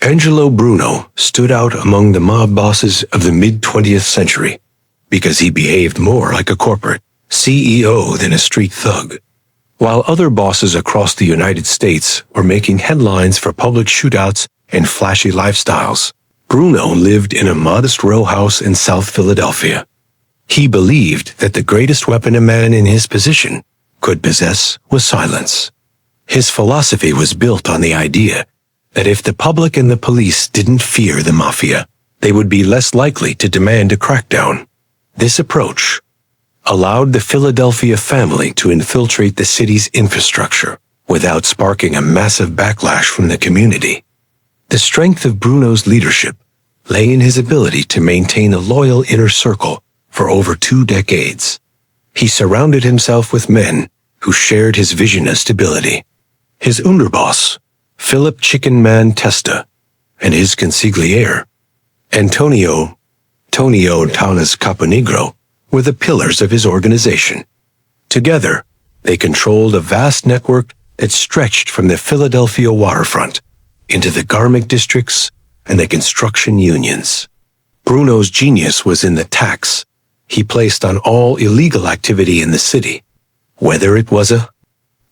Angelo Bruno stood out among the mob bosses of the mid-20th century because he behaved more like a corporate CEO than a street thug. While other bosses across the United States were making headlines for public shootouts and flashy lifestyles, Bruno lived in a modest row house in South Philadelphia. He believed that the greatest weapon a man in his position could possess was silence. His philosophy was built on the idea that if the public and the police didn't fear the Mafia, they would be less likely to demand a crackdown. This approach allowed the Philadelphia family to infiltrate the city's infrastructure without sparking a massive backlash from the community. The strength of Bruno's leadership lay in his ability to maintain a loyal inner circle for over 2 decades. He surrounded himself with men who shared his vision of stability. His underboss, Philip Chicken Man Testa, and his consigliere, Antonio Taunas Caponegro, were the pillars of his organization. Together, they controlled a vast network that stretched from the Philadelphia waterfront into the garment districts and the construction unions. Bruno's genius was in the tax he placed on all illegal activity in the city. Whether it was a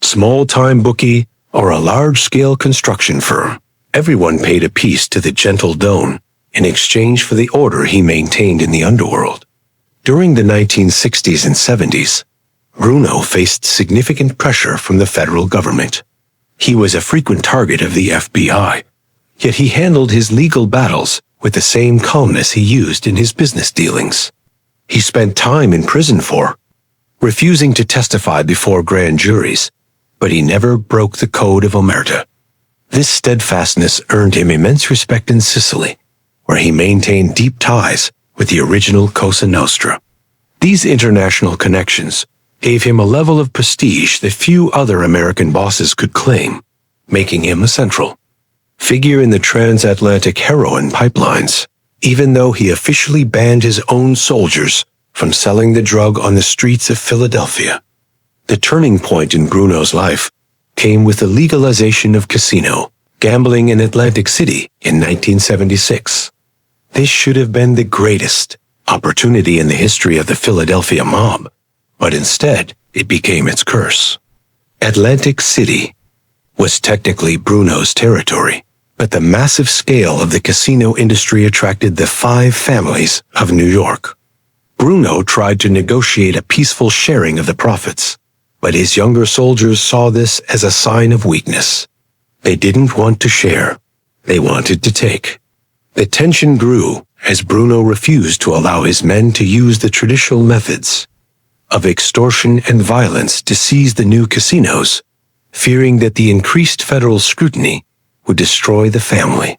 small-time bookie or a large-scale construction firm, everyone paid a piece to the gentle Don in exchange for the order he maintained in the underworld. During the 1960s and 70s, Bruno faced significant pressure from the federal government. He was a frequent target of the FBI, yet he handled his legal battles with the same calmness he used in his business dealings. He spent time in prison for refusing to testify before grand juries, but he never broke the code of omerta. This steadfastness earned him immense respect in Sicily, where he maintained deep ties with the original Cosa Nostra. These international connections gave him a level of prestige that few other American bosses could claim, making him a central figure in the transatlantic heroin pipelines, even though he officially banned his own soldiers from selling the drug on the streets of Philadelphia. The turning point in Bruno's life came with the legalization of casino gambling in Atlantic City in 1976. This should have been the greatest opportunity in the history of the Philadelphia mob, but instead it became its curse. Atlantic City was technically Bruno's territory, but the massive scale of the casino industry attracted the 5 families of New York. Bruno tried to negotiate a peaceful sharing of the profits, but his younger soldiers saw this as a sign of weakness. They didn't want to share. They wanted to take. The tension grew as Bruno refused to allow his men to use the traditional methods of extortion and violence to seize the new casinos, fearing that the increased federal scrutiny would destroy the family.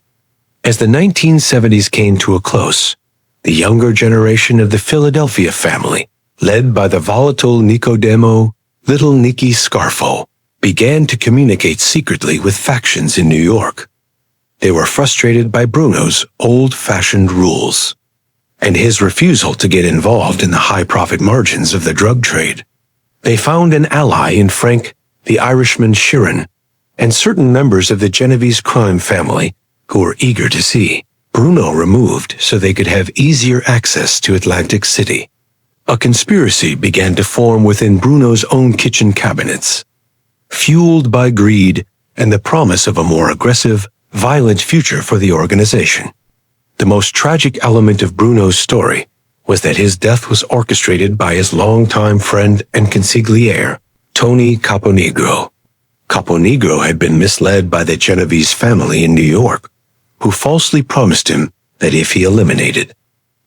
As the 1970s came to a close, the younger generation of the Philadelphia family, led by the volatile Nicodemo Little Nicky Scarfo, began to communicate secretly with factions in New York. They were frustrated by Bruno's old-fashioned rules and his refusal to get involved in the high-profit margins of the drug trade. They found an ally in Frank the Irishman Sheeran and certain members of the Genovese crime family who were eager to see Bruno removed so they could have easier access to Atlantic City. A conspiracy began to form within Bruno's own kitchen cabinets, fueled by greed and the promise of a more aggressive, violent future for the organization. The most tragic element of Bruno's story was that his death was orchestrated by his longtime friend and consigliere, Tony Caponegro. Caponegro had been misled by the Genovese family in New York, who falsely promised him that if he eliminated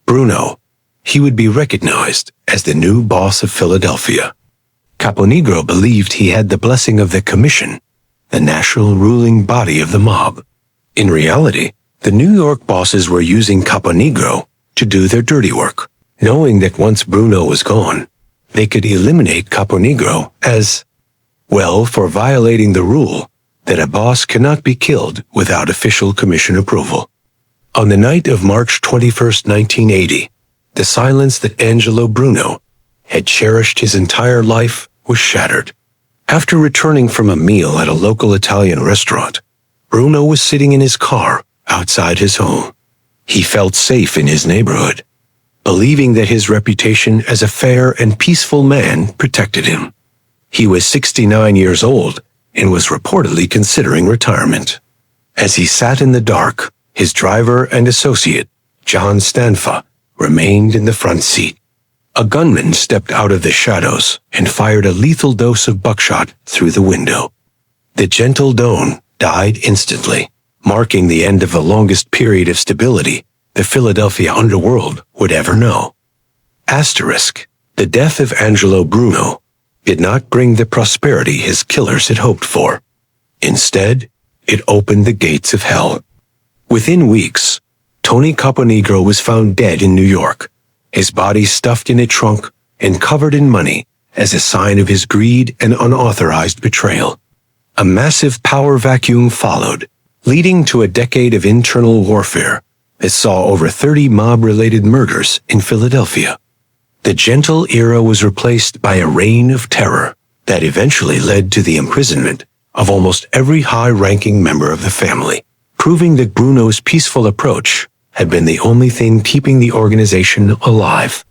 Bruno, he would be recognized as the new boss of Philadelphia. Caponegro believed he had the blessing of the Commission, the national ruling body of the mob. In reality, the New York bosses were using Caponegro to do their dirty work, knowing that once Bruno was gone, they could eliminate Caponegro as, well, for violating the rule that a boss cannot be killed without official commission approval. On the night of March 21, 1980, the silence that Angelo Bruno had cherished his entire life was shattered. After returning from a meal at a local Italian restaurant, Bruno was sitting in his car outside his home. He felt safe in his neighborhood, believing that his reputation as a fair and peaceful man protected him. He was 69 years old and was reportedly considering retirement. As he sat in the dark, his driver and associate, John Stanfa, remained in the front seat. A gunman stepped out of the shadows and fired a lethal dose of buckshot through the window. The gentle Doan died instantly, marking the end of the longest period of stability the Philadelphia underworld would ever know. Asterisk, the death of Angelo Bruno did not bring the prosperity his killers had hoped for. Instead, it opened the gates of hell. Within weeks, Tony Caponegro was found dead in New York, his body stuffed in a trunk and covered in money as a sign of his greed and unauthorized betrayal. A massive power vacuum followed, leading to a decade of internal warfare that saw over 30 mob-related murders in Philadelphia. The gentle era was replaced by a reign of terror that eventually led to the imprisonment of almost every high-ranking member of the family, proving that Bruno's peaceful approach had been the only thing keeping the organization alive.